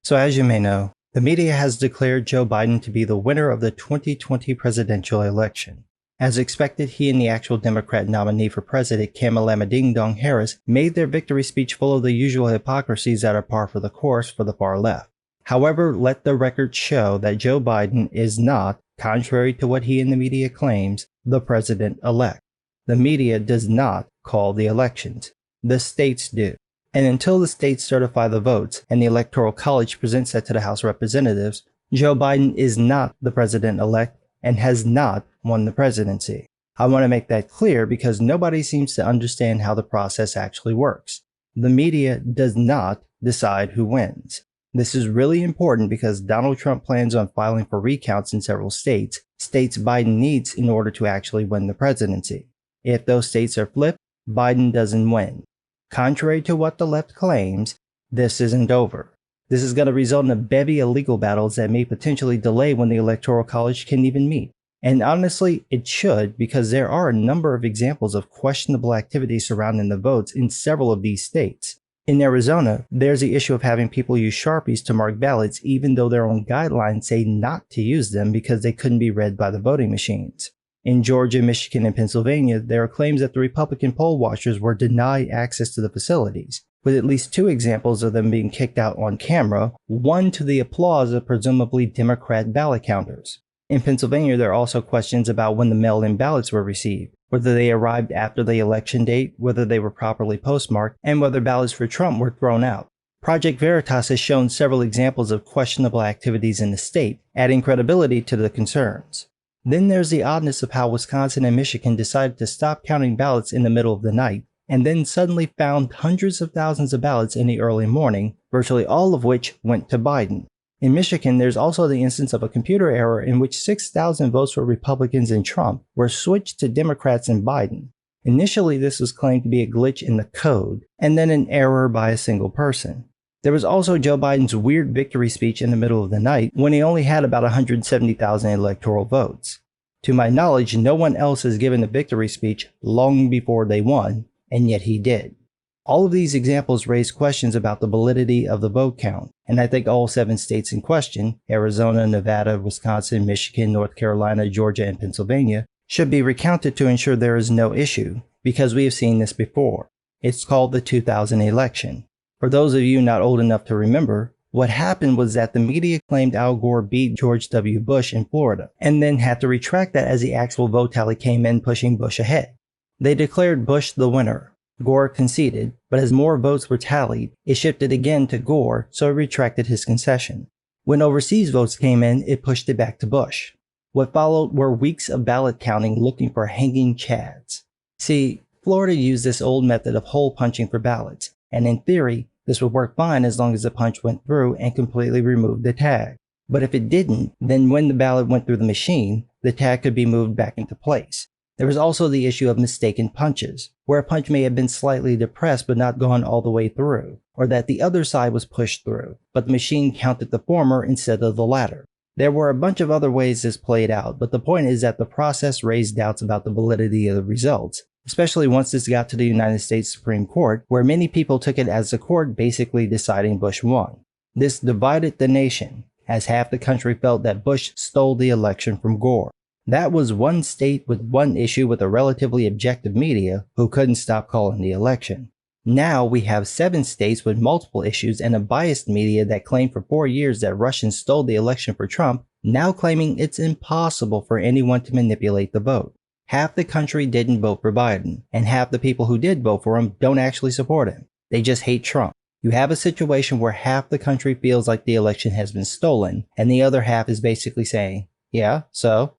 So as you may know, the media has declared Joe Biden to be the winner of the 2020 presidential election. As expected, he and the actual Democrat nominee for president, Kamala Ding Dong Harris, made their victory speech full of the usual hypocrisies that are par for the course for the far left. However, let the record show that Joe Biden is not, contrary to what he and the media claims, the president-elect. The media does not call the elections. The states do. And until the states certify the votes and the Electoral College presents that to the House of Representatives, Joe Biden is not the president-elect and has not won the presidency. I want to make that clear because nobody seems to understand how the process actually works. The media does not decide who wins. This is really important because Donald Trump plans on filing for recounts in several states Biden needs in order to actually win the presidency. If those states are flipped, Biden doesn't win. Contrary to what the left claims, this isn't over. This is going to result in a bevy of legal battles that may potentially delay when the Electoral College can even meet. And honestly, it should, because there are a number of examples of questionable activity surrounding the votes in several of these states. In Arizona, there's the issue of having people use Sharpies to mark ballots even though their own guidelines say not to use them because they couldn't be read by the voting machines. In Georgia, Michigan, and Pennsylvania, there are claims that the Republican poll watchers were denied access to the facilities, with at least 2 examples of them being kicked out on camera, one to the applause of presumably Democrat ballot counters. In Pennsylvania, there are also questions about when the mail-in ballots were received, whether they arrived after the election date, whether they were properly postmarked, and whether ballots for Trump were thrown out. Project Veritas has shown several examples of questionable activities in the state, adding credibility to the concerns. Then there's the oddness of how Wisconsin and Michigan decided to stop counting ballots in the middle of the night, and then suddenly found hundreds of thousands of ballots in the early morning, virtually all of which went to Biden. In Michigan, there's also the instance of a computer error in which 6,000 votes for Republicans and Trump were switched to Democrats and Biden. Initially, this was claimed to be a glitch in the code, and then an error by a single person. There was also Joe Biden's weird victory speech in the middle of the night when he only had about 170,000 electoral votes. To my knowledge, no one else has given a victory speech long before they won, and yet he did. All of these examples raise questions about the validity of the vote count, and I think all 7 states in question, Arizona, Nevada, Wisconsin, Michigan, North Carolina, Georgia, and Pennsylvania, should be recounted to ensure there is no issue, because we have seen this before. It's called the 2000 election. For those of you not old enough to remember, what happened was that the media claimed Al Gore beat George W. Bush in Florida, and then had to retract that as the actual vote tally came in pushing Bush ahead. They declared Bush the winner. Gore conceded, but as more votes were tallied, it shifted again to Gore, so he retracted his concession. When overseas votes came in, it pushed it back to Bush. What followed were weeks of ballot counting looking for hanging chads. See, Florida used this old method of hole punching for ballots, and in theory, this would work fine as long as the punch went through and completely removed the tag. But if it didn't, then when the ballot went through the machine, the tag could be moved back into place. There was also the issue of mistaken punches, where a punch may have been slightly depressed but not gone all the way through, or that the other side was pushed through, but the machine counted the former instead of the latter. There were a bunch of other ways this played out, but the point is that the process raised doubts about the validity of the results, especially once this got to the United States Supreme Court, where many people took it as the court basically deciding Bush won. This divided the nation, as half the country felt that Bush stole the election from Gore. That was one state with one issue with a relatively objective media who couldn't stop calling the election. Now we have 7 states with multiple issues and a biased media that claimed for 4 years that Russians stole the election for Trump, now claiming it's impossible for anyone to manipulate the vote. Half the country didn't vote for Biden, and half the people who did vote for him don't actually support him. They just hate Trump. You have a situation where half the country feels like the election has been stolen, and the other half is basically saying, yeah, so?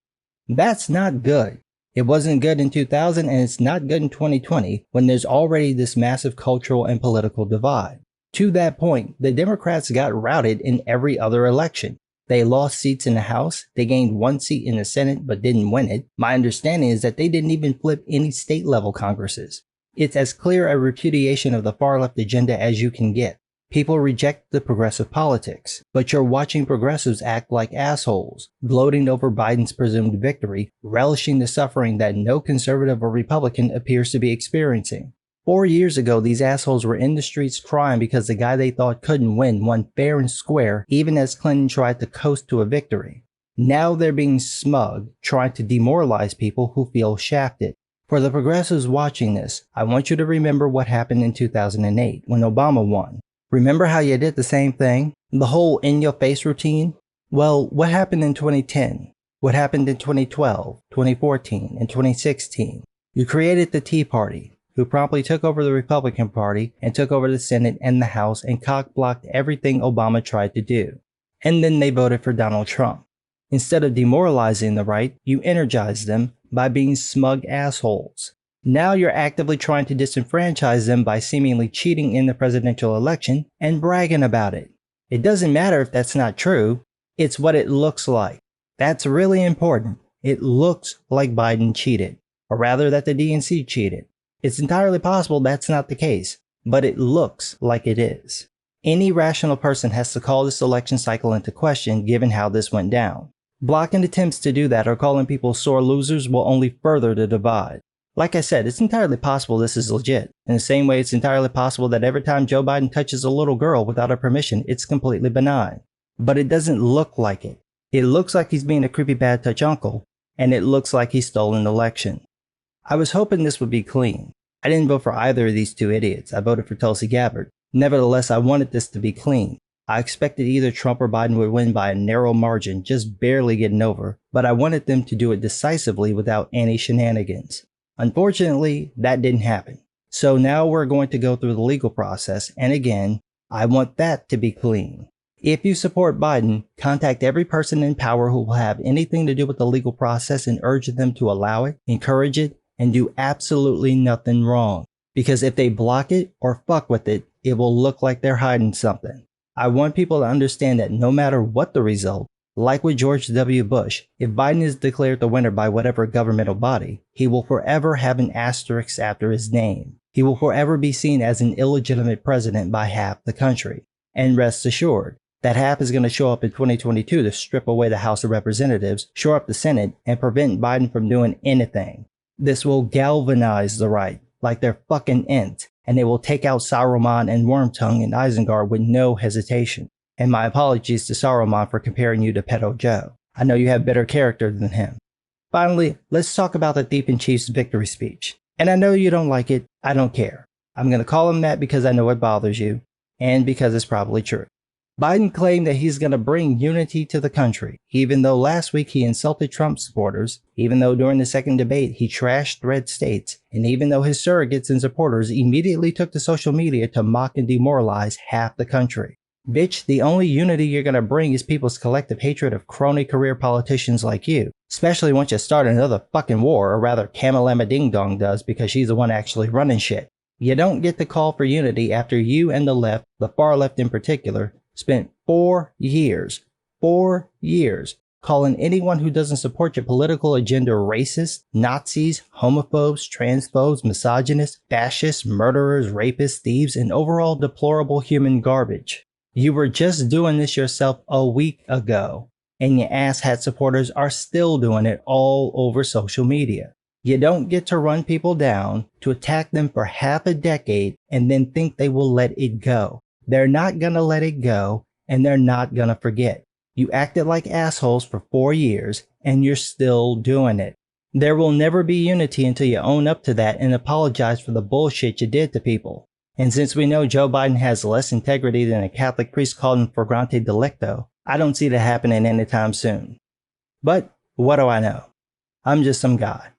That's not good. It wasn't good in 2000 and it's not good in 2020 when there's already this massive cultural and political divide. To that point, the Democrats got routed in every other election. They lost seats in the House, they gained 1 seat in the Senate but didn't win it. My understanding is that they didn't even flip any state-level Congresses. It's as clear a repudiation of the far-left agenda as you can get. People reject the progressive politics, but you're watching progressives act like assholes, gloating over Biden's presumed victory, relishing the suffering that no conservative or Republican appears to be experiencing. 4 years ago, these assholes were in the streets crying because the guy they thought couldn't win won fair and square, even as Clinton tried to coast to a victory. Now they're being smug, trying to demoralize people who feel shafted. For the progressives watching this, I want you to remember what happened in 2008 when Obama won. Remember how you did the same thing? The whole in-your-face routine? Well, what happened in 2010? What happened in 2012, 2014, and 2016? You created the Tea Party, who promptly took over the Republican Party and took over the Senate and the House and cock-blocked everything Obama tried to do. And then they voted for Donald Trump. Instead of demoralizing the right, you energized them by being smug assholes. Now you're actively trying to disenfranchise them by seemingly cheating in the presidential election and bragging about it. It doesn't matter if that's not true, it's what it looks like. That's really important. It looks like Biden cheated, or rather that the DNC cheated. It's entirely possible that's not the case, but it looks like it is. Any rational person has to call this election cycle into question given how this went down. Blocking attempts to do that or calling people sore losers will only further the divide. Like I said, it's entirely possible this is legit. In the same way it's entirely possible that every time Joe Biden touches a little girl without her permission, it's completely benign. But it doesn't look like it. It looks like he's being a creepy bad touch uncle, and it looks like he stole an election. I was hoping this would be clean. I didn't vote for either of these two idiots. I voted for Tulsi Gabbard. Nevertheless, I wanted this to be clean. I expected either Trump or Biden would win by a narrow margin, just barely getting over, but I wanted them to do it decisively without any shenanigans. Unfortunately, that didn't happen. So now we're going to go through the legal process, and again, I want that to be clean. If you support Biden, contact every person in power who will have anything to do with the legal process and urge them to allow it, encourage it, and do absolutely nothing wrong. Because if they block it or fuck with it, it will look like they're hiding something. I want people to understand that no matter what the result, like with George W. Bush, if Biden is declared the winner by whatever governmental body, he will forever have an asterisk after his name. He will forever be seen as an illegitimate president by half the country. And rest assured, that half is going to show up in 2022 to strip away the House of Representatives, shore up the Senate, and prevent Biden from doing anything. This will galvanize the right, like they're fucking int, and they will take out Saruman and Wormtongue and Isengard with no hesitation. And my apologies to Saruman for comparing you to Pedo Joe. I know you have better character than him. Finally, let's talk about the Thief-in-Chief's victory speech. And I know you don't like it, I don't care. I'm going to call him that because I know it bothers you, and because it's probably true. Biden claimed that he's going to bring unity to the country, even though last week he insulted Trump supporters, even though during the second debate he trashed red states, and even though his surrogates and supporters immediately took to social media to mock and demoralize half the country. Bitch, the only unity you're going to bring is people's collective hatred of crony career politicians like you, especially once you start another fucking war, or rather Kamalama Ding Dong does because she's the one actually running shit. You don't get to call for unity after you and the left, the far left in particular, spent 4 years, calling anyone who doesn't support your political agenda racist, Nazis, homophobes, transphobes, misogynists, fascists, murderers, rapists, thieves, and overall deplorable human garbage. You were just doing this yourself a week ago, and your asshat supporters are still doing it all over social media. You don't get to run people down, to attack them for half a decade, and then think they will let it go. They're not gonna let it go, and they're not gonna forget. You acted like assholes for 4 years, and you're still doing it. There will never be unity until you own up to that and apologize for the bullshit you did to people. And since we know Joe Biden has less integrity than a Catholic priest called him flagrante delicto, I don't see that happening anytime soon. But what do I know? I'm just some guy.